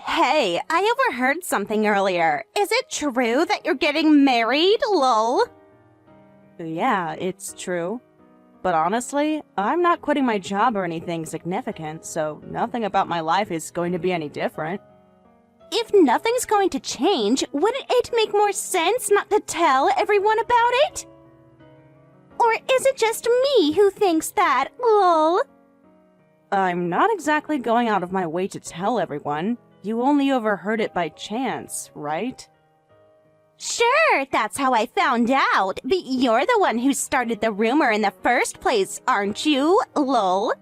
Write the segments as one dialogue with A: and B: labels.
A: Hey, I overheard something earlier. Is it true that you're getting married, lol?
B: Yeah, it's true. But honestly, I'm not quitting my job or anything significant, so nothing about my life is going to be any different.
A: If nothing's going to change, wouldn't it make more sense not to tell everyone about it? Or is it just me who thinks that, lol?
B: I'm not exactly going out of my way to tell everyone. You only overheard it by chance, right?
A: Sure, that's how I found out, but you're the one who started the rumor in the first place, aren't you, lol?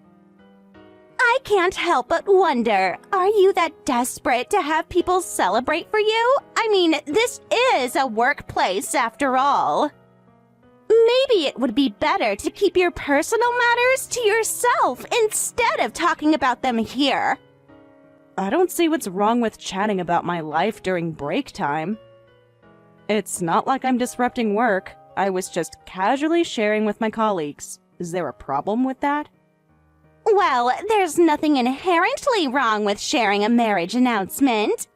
A: I can't help but wonder, are you that desperate to have people celebrate for you? I mean, this is a workplace after all. Maybe it would be better to keep your personal matters to yourself instead of talking about them here.
B: I don't see what's wrong with chatting about my life during break time. It's not like I'm disrupting work. I was just casually sharing with my colleagues. Is there a problem with that?
A: Well, there's nothing inherently wrong with sharing a marriage announcement.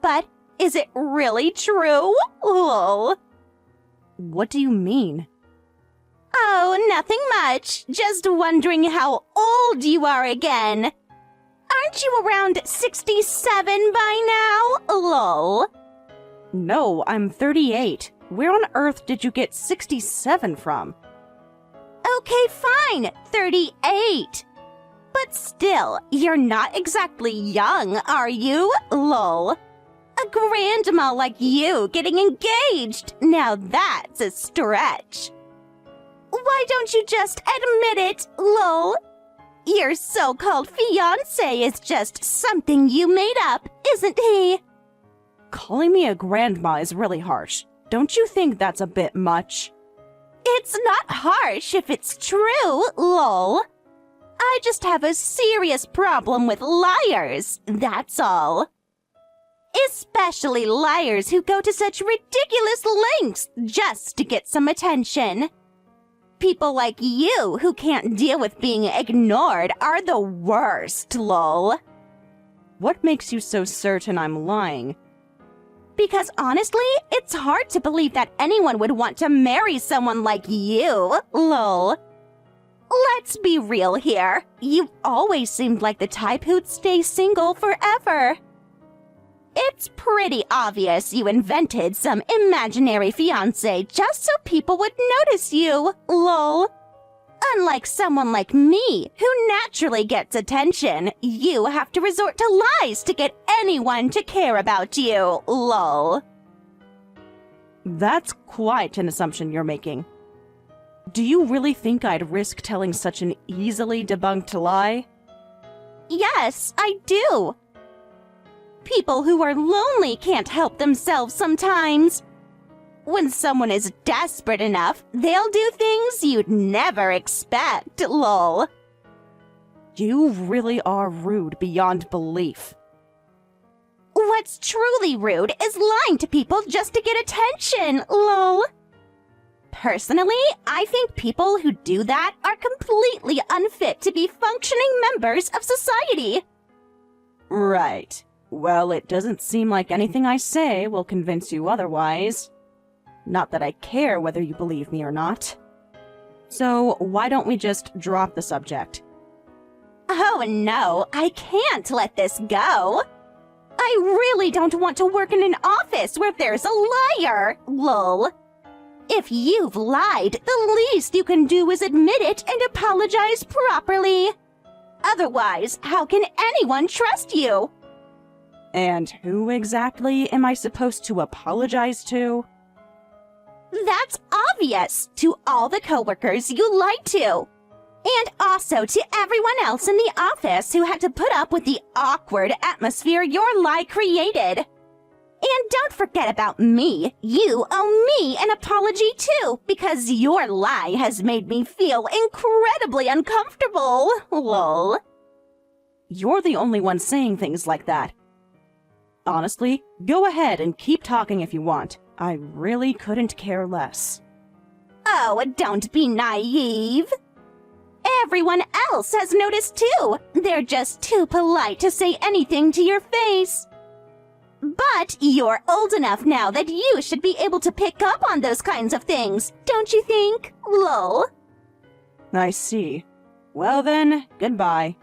A: But is it really true? Lol.
B: What do you mean?
A: Oh, nothing much. Just wondering how old you are again. Aren't you around 67 by now? Lol.
B: No, I'm 38. Where on earth did you get 67 from?
A: Okay, fine. 38. But still, you're not exactly young, are you? Lol. A grandma like you getting engaged. Now that's a stretch. Why don't you just admit it, lol? Your so-called fiancé is just something you made up, isn't he?
B: Calling me a grandma is really harsh. Don't you think that's a bit much?
A: It's not harsh if it's true, lol. I just have a serious problem with liars, that's all. Especially liars who go to such ridiculous lengths just to get some attention. People like you who can't deal with being ignored are the worst, lol.
B: What makes you so certain I'm lying?
A: Because honestly, it's hard to believe that anyone would want to marry someone like you, lol. Let's be real here. You've always seemed like the type who'd stay single forever. It's pretty obvious you invented some imaginary fiancé just so people would notice you, lol. Unlike someone like me, who naturally gets attention, you have to resort to lies to get anyone to care about you, lol.
B: That's quite an assumption you're making. Do you really think I'd risk telling such an easily debunked lie?
A: Yes, I do. People who are lonely can't help themselves sometimes. When someone is desperate enough, they'll do things you'd never expect, lol.
B: You really are rude beyond belief.
A: What's truly rude is lying to people just to get attention, lol. Personally, I think people who do that are completely unfit to be functioning members of society.
B: Right. Well, it doesn't seem like anything I say will convince you otherwise. Not that I care whether you believe me or not. So, why don't we just drop the subject?
A: Oh no, I can't let this go. I really don't want to work in an office where there's a liar, lol. If you've lied, the least you can do is admit it and apologize properly. Otherwise, how can anyone trust you?
B: And who exactly am I supposed to apologize to?
A: That's obvious to all the coworkers you lied to. And also to everyone else in the office who had to put up with the awkward atmosphere your lie created. And don't forget about me. You owe me an apology too, because your lie has made me feel incredibly uncomfortable. Lol.
B: You're the only one saying things like that. Honestly, go ahead and keep talking if you want. I really couldn't care less.
A: Oh, don't be naive. Everyone else has noticed too. They're just too polite to say anything to your face. But you're old enough now that you should be able to pick up on those kinds of things, don't you think? Lol.
B: I see. Well then, goodbye.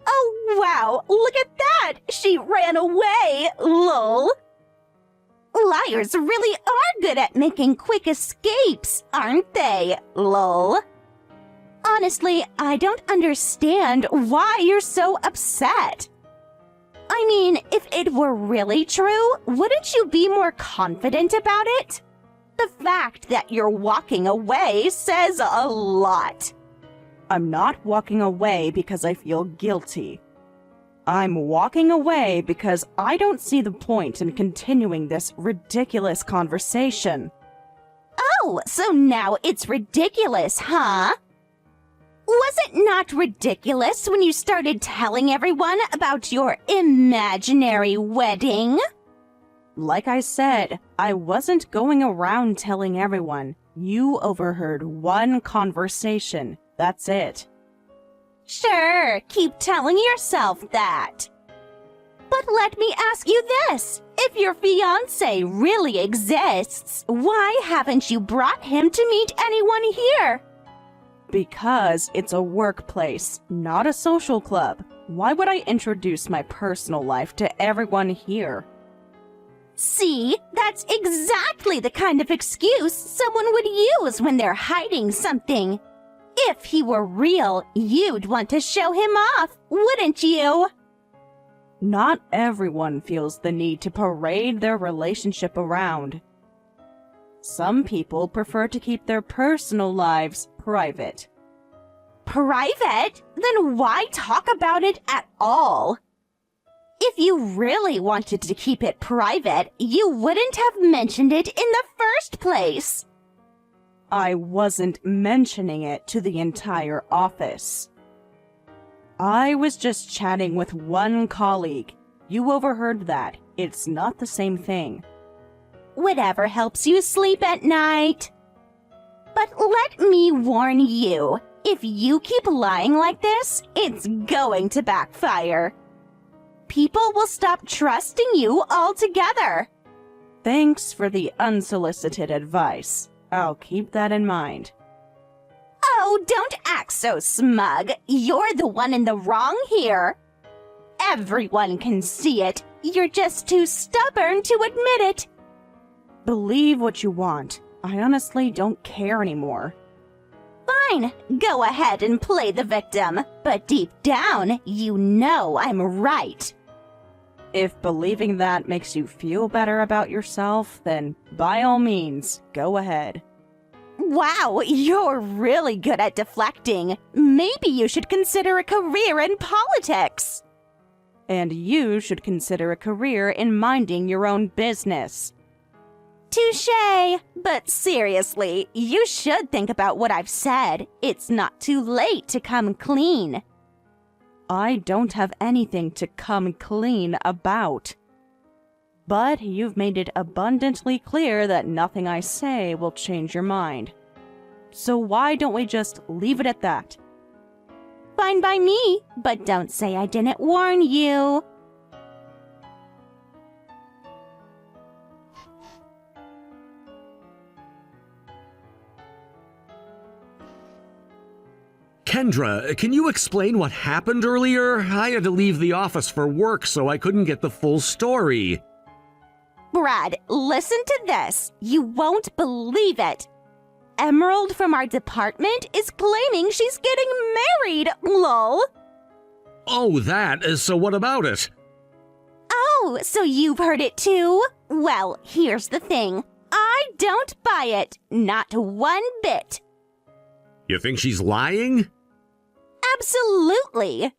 A: Oh, wow, look at that! She ran away! Lol. Liars really are good at making quick escapes, aren't they? Lol. Honestly, I don't understand why you're so upset. I mean, if it were really true, wouldn't you be more confident about it? The fact that you're walking away says a lot.
B: I'm not walking away because I feel guilty. I'm walking away because I don't see the point in continuing this ridiculous conversation.
A: Oh, so now it's ridiculous, huh? Was it not ridiculous when you started telling everyone about your imaginary wedding?
B: Like I said, I wasn't going around telling everyone. You overheard one conversation. That's it.
A: Sure, keep telling yourself that. But let me ask you this. If your fiancé really exists, why haven't you brought him to meet anyone here?
B: Because it's a workplace, not a social club. Why would I introduce my personal life to everyone here?
A: See, that's exactly the kind of excuse someone would use when they're hiding something. If he were real, you'd want to show him off, wouldn't you?
B: Not everyone feels the need to parade their relationship around. Some people prefer to keep their personal lives private.
A: Private? Then why talk about it at all? If you really wanted to keep it private, you wouldn't have mentioned it in the first place.
B: I wasn't mentioning it to the entire office. I was just chatting with one colleague. You overheard that. It's not the same thing.
A: Whatever helps you sleep at night. But let me warn you, if you keep lying like this, it's going to backfire. People will stop trusting you altogether.
B: Thanks for the unsolicited advice. I'll keep that in mind.
A: Oh, don't act so smug. You're the one in the wrong here. Everyone can see it. You're just too stubborn to admit it.
B: Believe what you want. I honestly don't care anymore.
A: Fine, go ahead and play the victim. But deep down, you know I'm right.
B: If believing that makes you feel better about yourself, then by all means, go ahead.
A: Wow, you're really good at deflecting. Maybe you should consider a career in politics.
B: And you should consider a career in minding your own business.
A: Touché! But seriously, you should think about what I've said. It's not too late to come clean.
B: I don't have anything to come clean about. But you've made it abundantly clear that nothing I say will change your mind. So why don't we just leave it at that?
A: Fine by me, but don't say I didn't warn you.
C: Kendra, can you explain what happened earlier? I had to leave the office for work, so I couldn't get the full story.
A: Brad, listen to this. You won't believe it. Emerald from our department is claiming she's getting married, lol.
C: Oh, that? So what about it?
A: Oh, so you've heard it too? Well, here's the thing. I don't buy it. Not one bit.
C: You think she's lying?
A: Absolutely.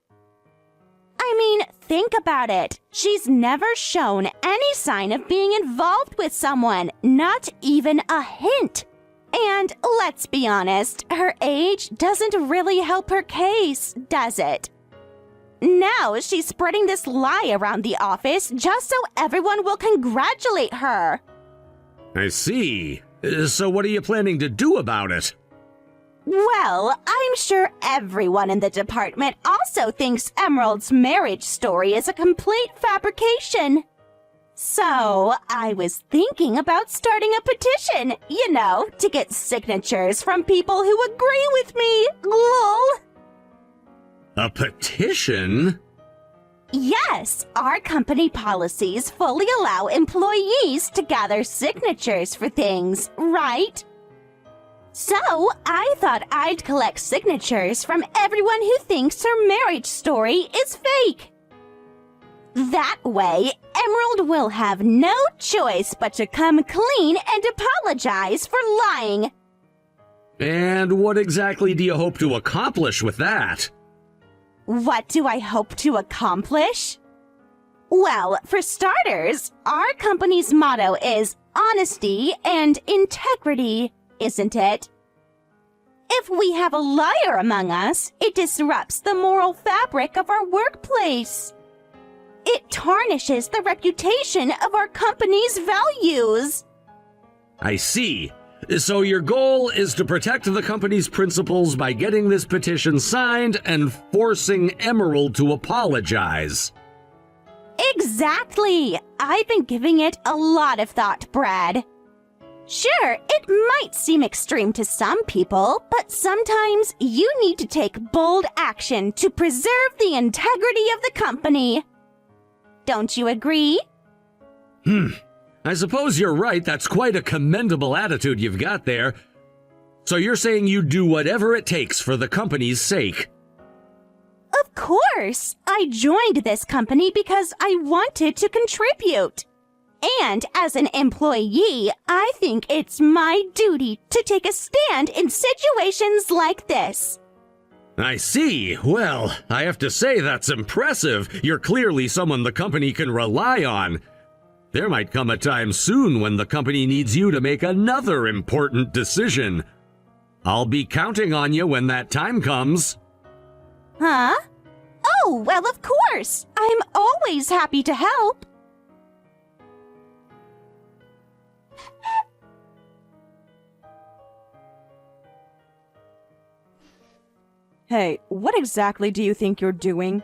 A: I mean, think about it. She's never shown any sign of being involved with someone, not even a hint. And let's be honest, her age doesn't really help her case, does it? Now she's spreading this lie around the office just so everyone will congratulate her.
C: I see. So what are you planning to do about it?
A: Well, I'm sure everyone in the department also thinks Emerald's marriage story is a complete fabrication. So, I was thinking about starting a petition, to get signatures from people who agree with me. Lol.
C: A petition?
A: Yes, our company policies fully allow employees to gather signatures for things, right? So, I thought I'd collect signatures from everyone who thinks her marriage story is fake. That way, Emerald will have no choice but to come clean and apologize for lying.
C: And what exactly do you hope to accomplish with that?
A: What do I hope to accomplish? Well, for starters, our company's motto is honesty and integrity, isn't it? If we have a liar among us, it disrupts the moral fabric of our workplace. It tarnishes the reputation of our company's values.
C: I see. So your goal is to protect the company's principles by getting this petition signed and forcing Emerald to apologize.
A: Exactly. I've been giving it a lot of thought, Brad. Sure, it might seem extreme to some people, but sometimes you need to take bold action to preserve the integrity of the company. Don't you agree?
C: I suppose you're right. That's quite a commendable attitude you've got there. So you're saying you'd do whatever it takes for the company's sake?
A: Of course! I joined this company because I wanted to contribute. And as an employee, I think it's my duty to take a stand in situations like this.
C: I see. Well, I have to say that's impressive. You're clearly someone the company can rely on. There might come a time soon when the company needs you to make another important decision. I'll be counting on you when that time comes.
A: Huh? Oh, well, of course. I'm always happy to help.
B: Hey, what exactly do you think you're doing?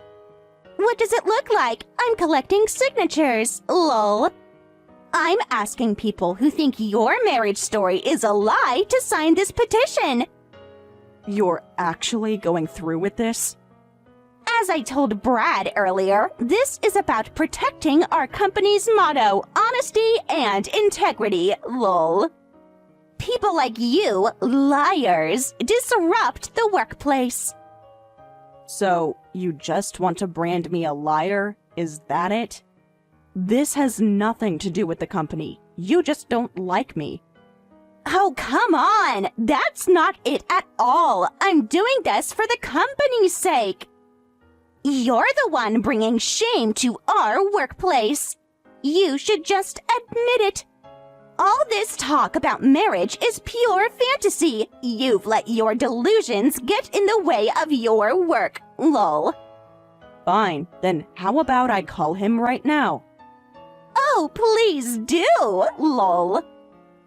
A: What does it look like? I'm collecting signatures. Lol. I'm asking people who think your marriage story is a lie to sign this petition.
B: You're actually going through with this?
A: As I told Brad earlier, this is about protecting our company's motto, honesty and integrity, lol. People like you, liars, disrupt the workplace.
B: So, you just want to brand me a liar? Is that it? This has nothing to do with the company. You just don't like me.
A: Oh, come on! That's not it at all! I'm doing this for the company's sake! You're the one bringing shame to our workplace. You should just admit it. All this talk about marriage is pure fantasy. You've let your delusions get in the way of your work, lol.
B: Fine, then how about I call him right now?
A: Oh, please do, lol.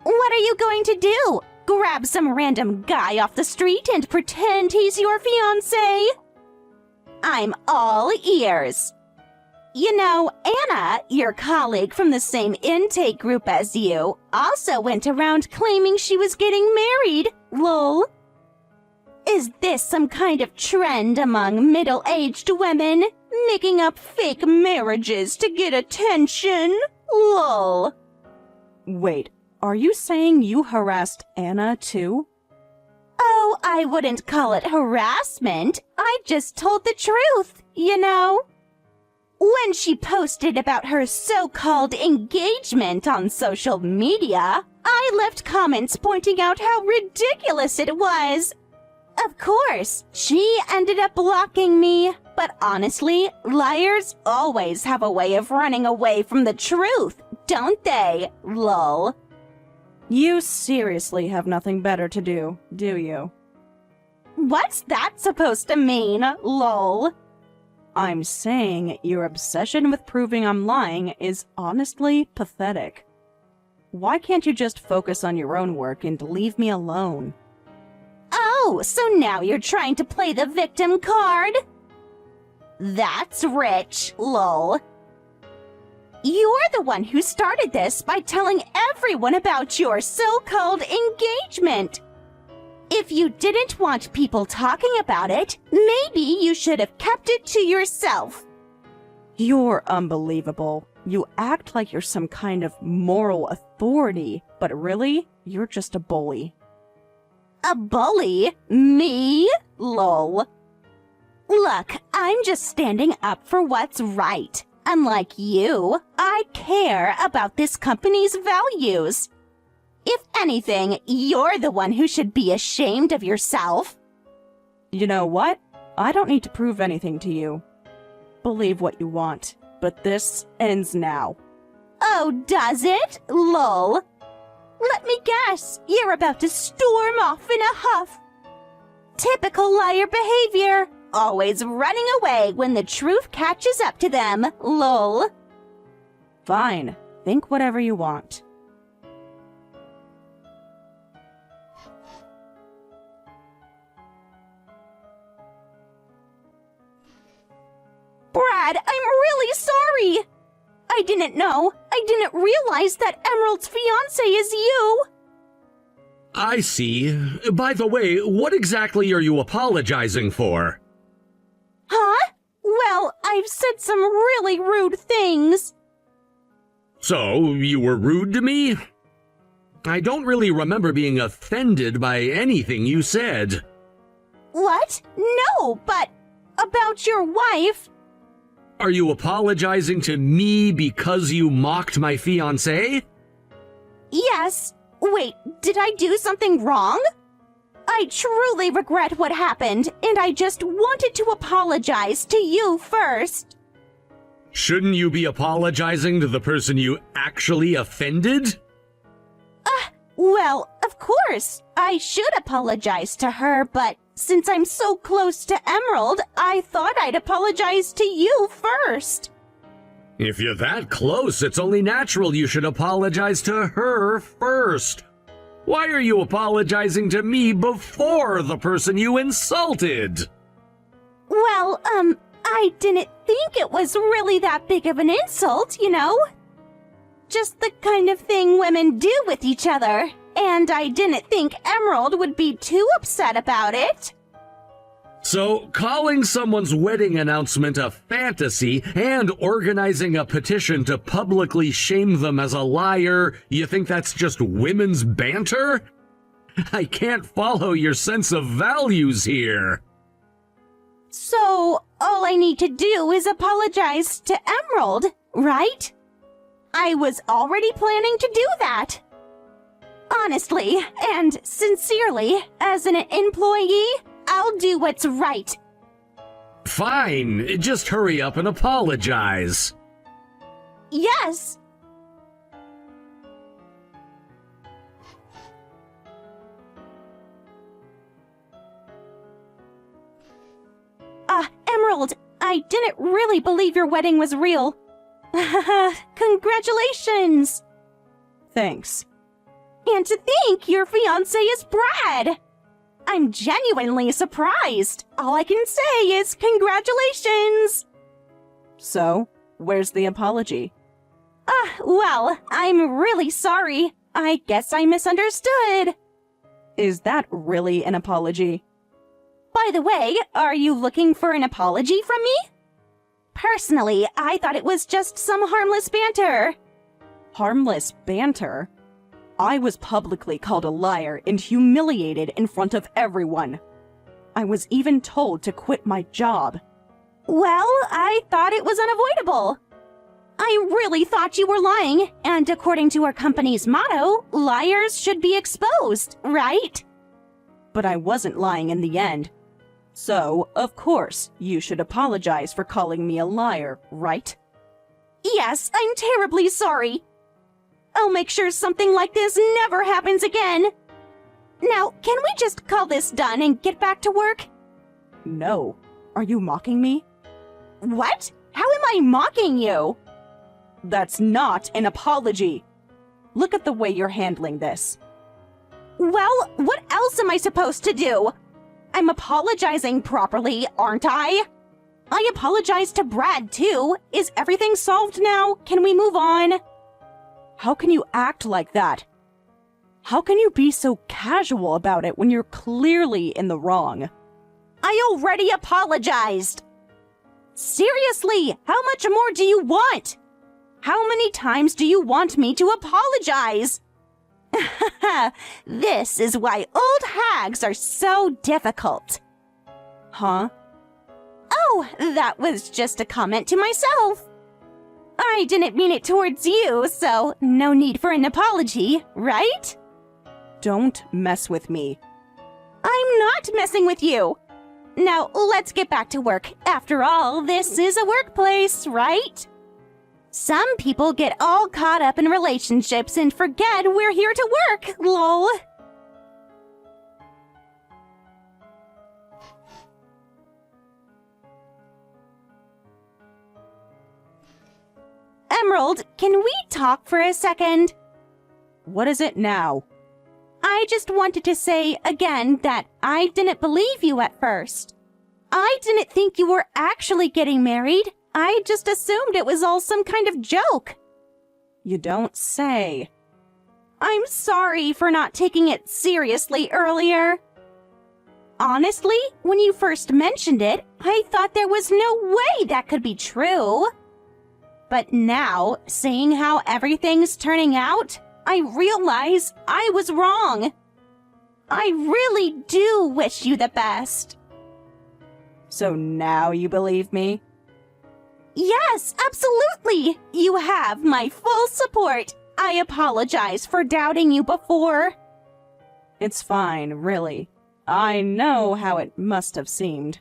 A: What are you going to do? Grab some random guy off the street and pretend he's your fiancé? I'm all ears. You know, Anna, your colleague from the same intake group as you, also went around claiming she was getting married, lol. Is this some kind of trend among middle-aged women, making up fake marriages to get attention, lol?
B: Wait, are you saying you harassed Anna too?
A: Oh, I wouldn't call it harassment. I just told the truth, you know? When she posted about her so-called engagement on social media, I left comments pointing out how ridiculous it was. Of course, she ended up blocking me, but honestly, liars always have a way of running away from the truth, don't they, lol?
B: You seriously have nothing better to do, do you?
A: What's that supposed to mean, lol?
B: I'm saying your obsession with proving I'm lying is honestly pathetic. Why can't you just focus on your own work and leave me alone?
A: Oh, so now you're trying to play the victim card? That's rich, lol. You're the one who started this by telling everyone about your so-called engagement. If you didn't want people talking about it, maybe you should have kept it to yourself.
B: You're unbelievable. You act like you're some kind of moral authority, but really, you're just a bully.
A: A bully? Me? Lol. Look, I'm just standing up for what's right. Unlike you, I care about this company's values. If anything, you're the one who should be ashamed of yourself.
B: You know what? I don't need to prove anything to you. Believe what you want, but this ends now.
A: Oh, does it? Lol. Let me guess, you're about to storm off in a huff. Typical liar behavior. Always running away when the truth catches up to them. Lol.
B: Fine. Think whatever you want.
A: Brad, I'm really sorry. I didn't know. I didn't realize that Emerald's fiance is you.
C: I see. By the way, what exactly are you apologizing for?
A: Huh? Well, I've said some really rude things.
C: So, you were rude to me? I don't really remember being offended by anything you said.
A: What? No, but about your wife.
C: Are you apologizing to me because you mocked my fiancé?
A: Yes. Wait, did I do something wrong? I truly regret what happened, and I just wanted to apologize to you first.
C: Shouldn't you be apologizing to the person you actually offended?
A: Well, of course, I should apologize to her, but since I'm so close to Emerald, I thought I'd apologize to you first.
C: If you're that close, it's only natural you should apologize to her first. Why are you apologizing to me before the person you insulted?
A: Well, I didn't think it was really that big of an insult, you know? Just the kind of thing women do with each other. And I didn't think Emerald would be too upset about it.
C: So, calling someone's wedding announcement a fantasy and organizing a petition to publicly shame them as a liar, you think that's just women's banter? I can't follow your sense of values here.
A: So, all I need to do is apologize to Emerald, right? I was already planning to do that. Honestly and sincerely, as an employee, I'll do what's right.
C: Fine, just hurry up and apologize.
A: Yes! Emerald, I didn't really believe your wedding was real. Congratulations!
B: Thanks.
A: And to think your fiancé is Brad! I'm genuinely surprised. All I can say is congratulations!
B: So, where's the apology?
A: Well, I'm really sorry. I guess I misunderstood.
B: Is that really an apology?
A: By the way, are you looking for an apology from me? Personally, I thought it was just some harmless banter.
B: Harmless banter? I was publicly called a liar and humiliated in front of everyone. I was even told to quit my job.
A: Well, I thought it was unavoidable. I really thought you were lying, and according to our company's motto, liars should be exposed, right?
B: But I wasn't lying in the end. So, of course, you should apologize for calling me a liar, right?
A: Yes, I'm terribly sorry. I'll make sure something like this never happens again. Now, can we just call this done and get back to work?
B: No. Are you mocking me?
A: What? How am I mocking you?
B: That's not an apology. Look at the way you're handling this.
A: Well, what else am I supposed to do? I'm apologizing properly, aren't I?
B: I apologized to Brad, too. Is everything solved now? Can we move on? How can you act like that? How can you be so casual about it when you're clearly in the wrong?
A: I already apologized. Seriously, how much more do you want? How many times do you want me to apologize? This is why old hags are so difficult.
B: Huh?
A: Oh, that was just a comment to myself. I didn't mean it towards you, so no need for an apology, right?
B: Don't mess with me.
A: I'm not messing with you. Now, let's get back to work. After all, this is a workplace, right? Some people get all caught up in relationships and forget we're here to work, lol. Emerald, can we talk for a second?
B: What is it now?
A: I just wanted to say again that I didn't believe you at first. I didn't think you were actually getting married. I just assumed it was all some kind of joke.
B: You don't say.
A: I'm sorry for not taking it seriously earlier. Honestly, when you first mentioned it, I thought there was no way that could be true. But now, seeing how everything's turning out, I realize I was wrong. I really do wish you the best.
B: So now you believe me?
A: Yes, absolutely. You have my full support. I apologize for doubting you before.
B: It's fine, really. I know how it must have seemed.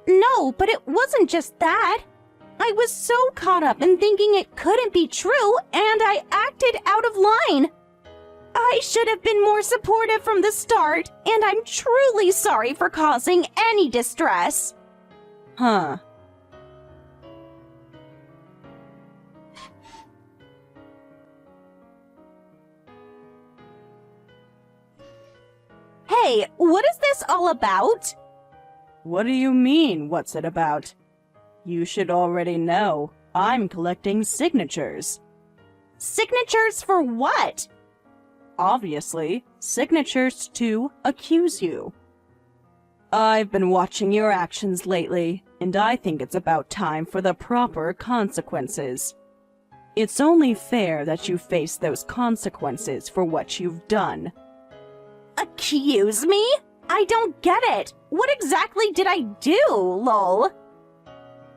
A: No, but it wasn't just that. I was so caught up in thinking it couldn't be true, and I acted out of line. I should have been more supportive from the start, and I'm truly sorry for causing any distress.
B: Huh.
A: Hey, what is this all about?
B: What do you mean, what's it about? You should already know. I'm collecting signatures.
A: Signatures for what?
B: Obviously, signatures to accuse you. I've been watching your actions lately, and I think it's about time for the proper consequences. It's only fair that you face those consequences for what you've done.
A: Accuse me? I don't get it. What exactly did I do, lol?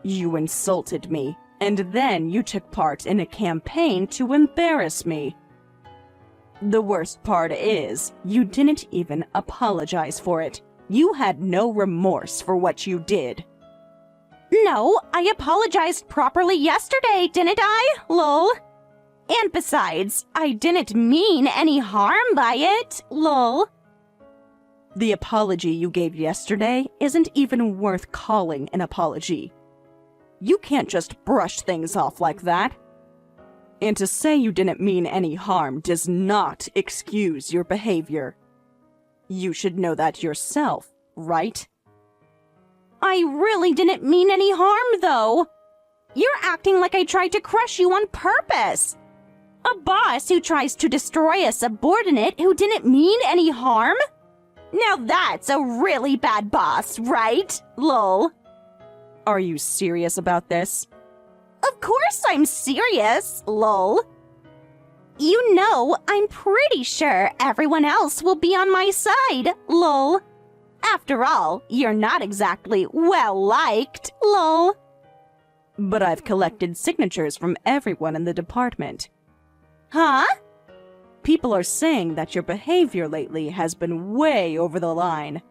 B: You insulted me, and then you took part in a campaign to embarrass me. The worst part is, you didn't even apologize for it. You had no remorse for what you did.
A: No, I apologized properly yesterday, didn't I, lol? And besides, I didn't mean any harm by it, lol.
B: The apology you gave yesterday isn't even worth calling an apology. You can't just brush things off like that. And to say you didn't mean any harm does not excuse your behavior. You should know that yourself, right?
A: I really didn't mean any harm, though. You're acting like I tried to crush you on purpose. A boss who tries to destroy a subordinate who didn't mean any harm? Now that's a really bad boss, right? Lol.
B: Are you serious about this?
A: Of course I'm serious, lol. You know, I'm pretty sure everyone else will be on my side, lol. After all, you're not exactly well-liked, lol.
B: But I've collected signatures from everyone in the department.
A: Huh?
B: People are saying that your behavior lately has been way over the line.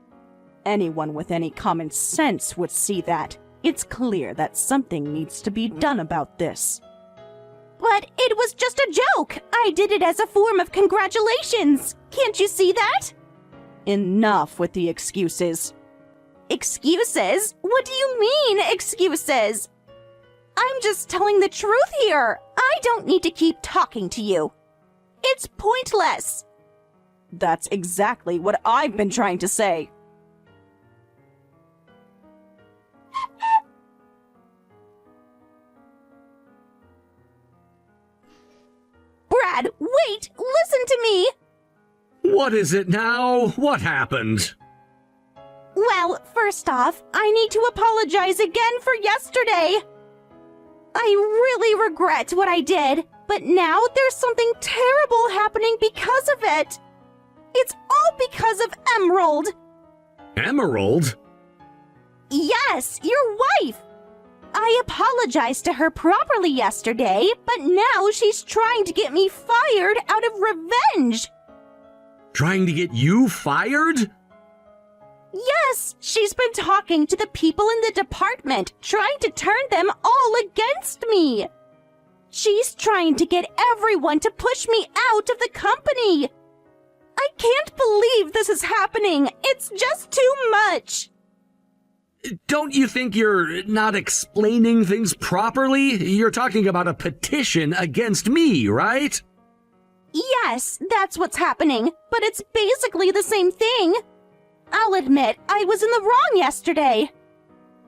B: Anyone with any common sense would see that. It's clear that something needs to be done about this.
A: But it was just a joke. I did it as a form of congratulations. Can't you see that?
B: Enough with the excuses.
A: Excuses? What do you mean, excuses? I'm just telling the truth here. I don't need to keep talking to you. It's pointless.
B: That's exactly what I've been trying to say.
A: bad. Wait, listen to me.
C: What is it now? What happened?
A: Well, first off, I need to apologize again for yesterday. I really regret what I did, but now there's something terrible happening because of it. It's all because of Emerald.
C: Emerald?
A: Yes, your wife. I apologized to her properly yesterday, but now she's trying to get me fired out of revenge.
C: Trying to get you fired?
A: Yes, she's been talking to the people in the department, trying to turn them all against me. She's trying to get everyone to push me out of the company. I can't believe this is happening. It's just too much.
C: Don't you think you're not explaining things properly? You're talking about a petition against me, right?
A: Yes, that's what's happening, but it's basically the same thing. I'll admit I was in the wrong yesterday.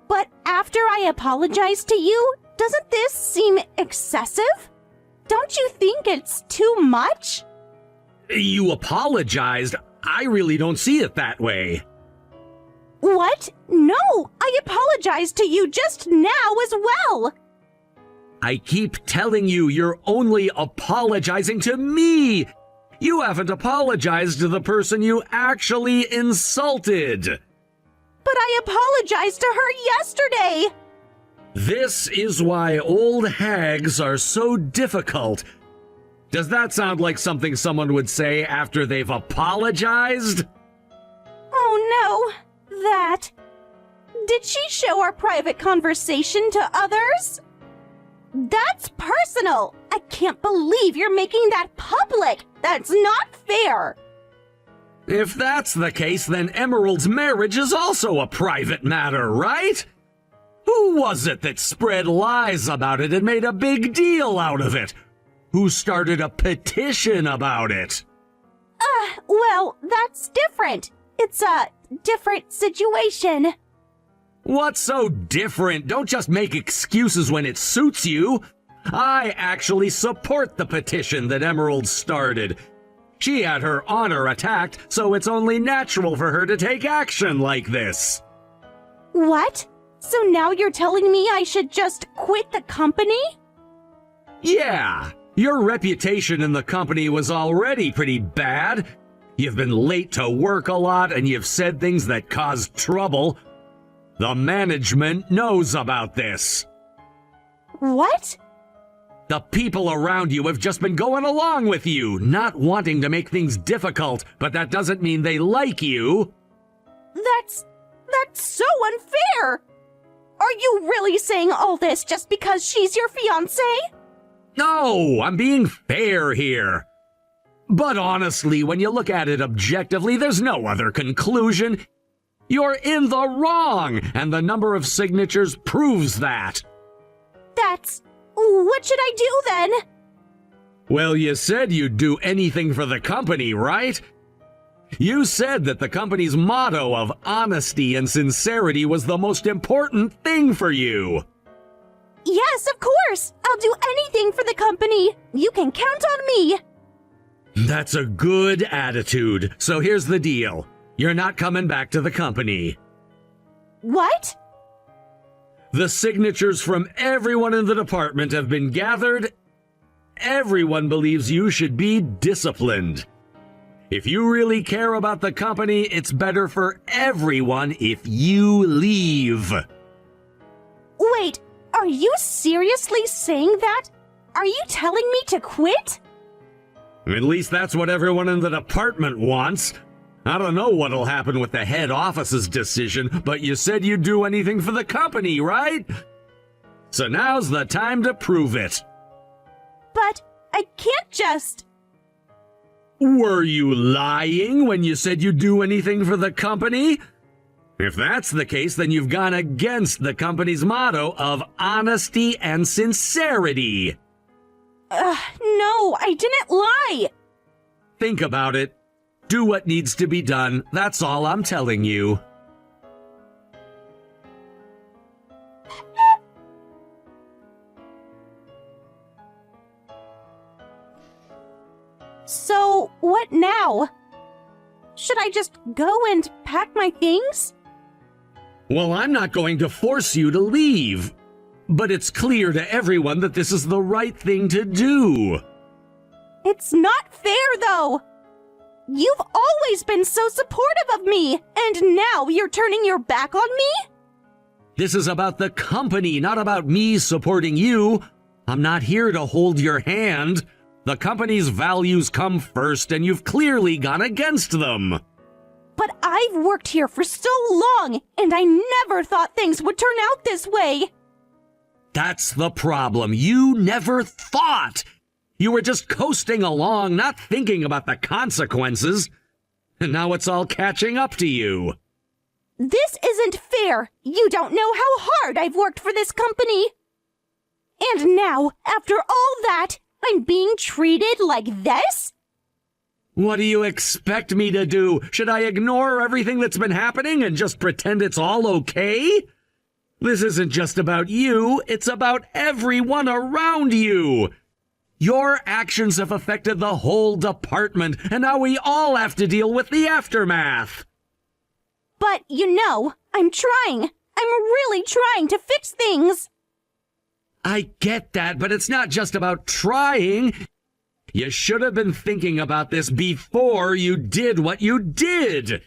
A: But after I apologized to you, doesn't this seem excessive? Don't you think it's too much?
C: You apologized. I really don't see it that way.
A: What? No, I apologized to you just now as well.
C: I keep telling you you're only apologizing to me. You haven't apologized to the person you actually insulted.
A: But I apologized to her yesterday.
C: This is why old hags are so difficult. Does that sound like something someone would say after they've apologized?
A: Oh no, that. Did she show our private conversation to others? That's personal. I can't believe you're making that public. That's not fair.
C: If that's the case, then Emerald's marriage is also a private matter, right? Who was it that spread lies about it and made a big deal out of it? Who started a petition about it?
A: Well, that's different. It's a different situation.
C: What's so different? Don't just make excuses when it suits you. I actually support the petition that Emerald started. She had her honor attacked, so it's only natural for her to take action like this.
A: What? So now you're telling me I should just quit the company?
C: Yeah, your reputation in the company was already pretty bad. You've been late to work a lot and you've said things that caused trouble. The management knows about this.
A: What?
C: The people around you have just been going along with you, not wanting to make things difficult, but that doesn't mean they like you.
A: That's so unfair. Are you really saying all this just because she's your fiancé?
C: No, I'm being fair here. But honestly, when you look at it objectively, there's no other conclusion. You're in the wrong, and the number of signatures proves that.
A: What should I do then?
C: Well, you said you'd do anything for the company, right? You said that the company's motto of honesty and sincerity was the most important thing for you.
A: Yes, of course. I'll do anything for the company. You can count on me.
C: That's a good attitude. So here's the deal. You're not coming back to the company.
A: What?
C: The signatures from everyone in the department have been gathered. Everyone believes you should be disciplined. If you really care about the company, it's better for everyone if you leave.
A: Wait, are you seriously saying that? Are you telling me to quit?
C: At least that's what everyone in the department wants. I don't know what'll happen with the head office's decision, but you said you'd do anything for the company, right? So now's the time to prove it.
A: But I can't just...
C: Were you lying when you said you'd do anything for the company? If that's the case, then you've gone against the company's motto of honesty and sincerity.
A: No, I didn't lie.
C: Think about it. Do what needs to be done. That's all I'm telling you.
A: So, what now? Should I just go and pack my things?
C: Well, I'm not going to force you to leave. But it's clear to everyone that this is the right thing to do.
A: It's not fair, though! You've always been so supportive of me, and now you're turning your back on me?
C: This is about the company, not about me supporting you. I'm not here to hold your hand. The company's values come first, and you've clearly gone against them.
A: But I've worked here for so long, and I never thought things would turn out this way.
C: That's the problem. You never thought. You were just coasting along, not thinking about the consequences. And now it's all catching up to you.
A: This isn't fair. You don't know how hard I've worked for this company. And now, after all that, I'm being treated like this?
C: What do you expect me to do? Should I ignore everything that's been happening and just pretend it's all okay? This isn't just about you, it's about everyone around you. Your actions have affected the whole department, and now we all have to deal with the aftermath.
A: But, I'm trying. I'm really trying to fix things.
C: I get that, but it's not just about trying. You should have been thinking about this before you did what you did.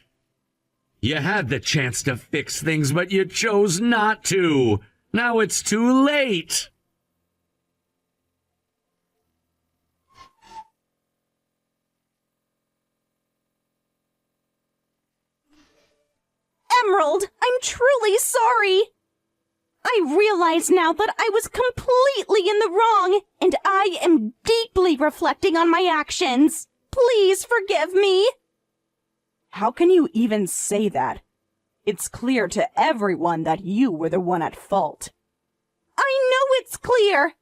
C: You had the chance to fix things, but you chose not to. Now it's too late.
A: Emerald, I'm truly sorry. I realize now that I was completely in the wrong, and I am deeply reflecting on my actions. Please forgive me.
B: How can you even say that? It's clear to everyone that you were the one at fault.
A: I know it's clear.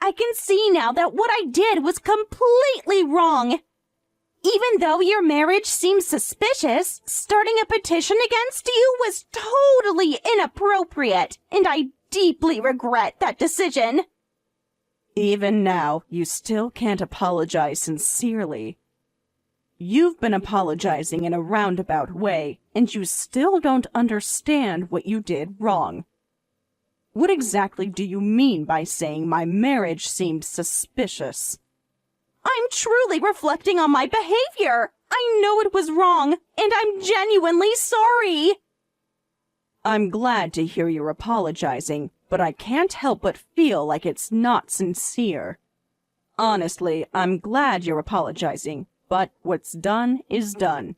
A: I can see now that what I did was completely wrong. Even though your marriage seems suspicious, starting a petition against you was totally inappropriate, and I deeply regret that decision.
B: Even now, you still can't apologize sincerely. You've been apologizing in a roundabout way, and you still don't understand what you did wrong. What exactly do you mean by saying my marriage seemed suspicious?
A: I'm truly reflecting on my behavior. I know it was wrong, and I'm genuinely sorry.
B: I'm glad to hear you're apologizing, but I can't help but feel like it's not sincere. Honestly, I'm glad you're apologizing, but what's done is done.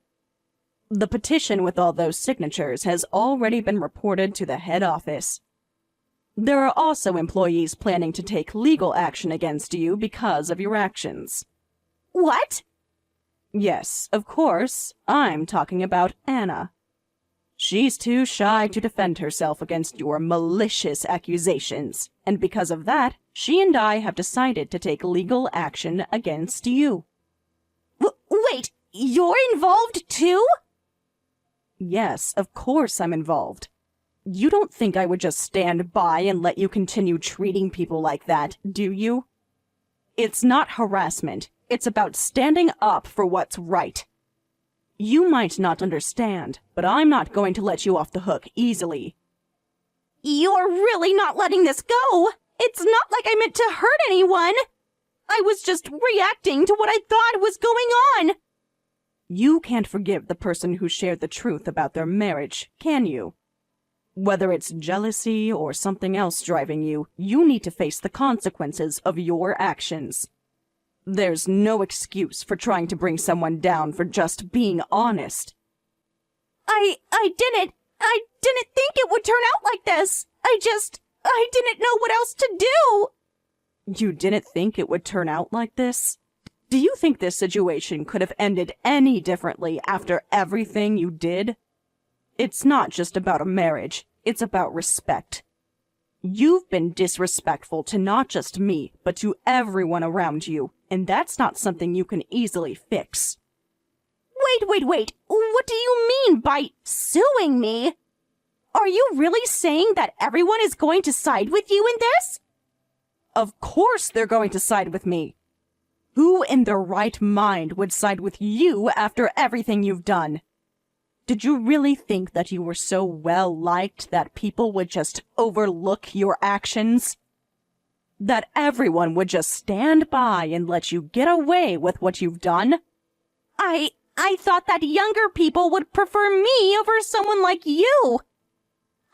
B: The petition with all those signatures has already been reported to the head office. There are also employees planning to take legal action against you because of your actions.
A: What?
B: Yes, of course, I'm talking about Anna. She's too shy to defend herself against your malicious accusations, and because of that, she and I have decided to take legal action against you.
A: Wait, you're involved too?
B: Yes, of course I'm involved. You don't think I would just stand by and let you continue treating people like that, do you? It's not harassment. It's about standing up for what's right. You might not understand, but I'm not going to let you off the hook easily.
A: You're really not letting this go. It's not like I meant to hurt anyone. I was just reacting to what I thought was going on.
B: You can't forgive the person who shared the truth about their marriage, can you? Whether it's jealousy or something else driving you, you need to face the consequences of your actions. There's no excuse for trying to bring someone down for just being honest.
A: I didn't think it would turn out like this. I didn't know what else to do.
B: You didn't think it would turn out like this? Do you think this situation could have ended any differently after everything you did? It's not just about a marriage, it's about respect. You've been disrespectful to not just me, but to everyone around you, and that's not something you can easily fix.
A: Wait. What do you mean by suing me? Are you really saying that everyone is going to side with you in this?
B: Of course they're going to side with me. Who in their right mind would side with you after everything you've done? Did you really think that you were so well liked that people would just overlook your actions? That everyone would just stand by and let you get away with what you've done?
A: I thought that younger people would prefer me over someone like you.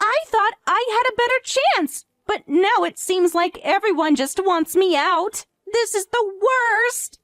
A: I thought I had a better chance, but now it seems like everyone just wants me out. This is the worst.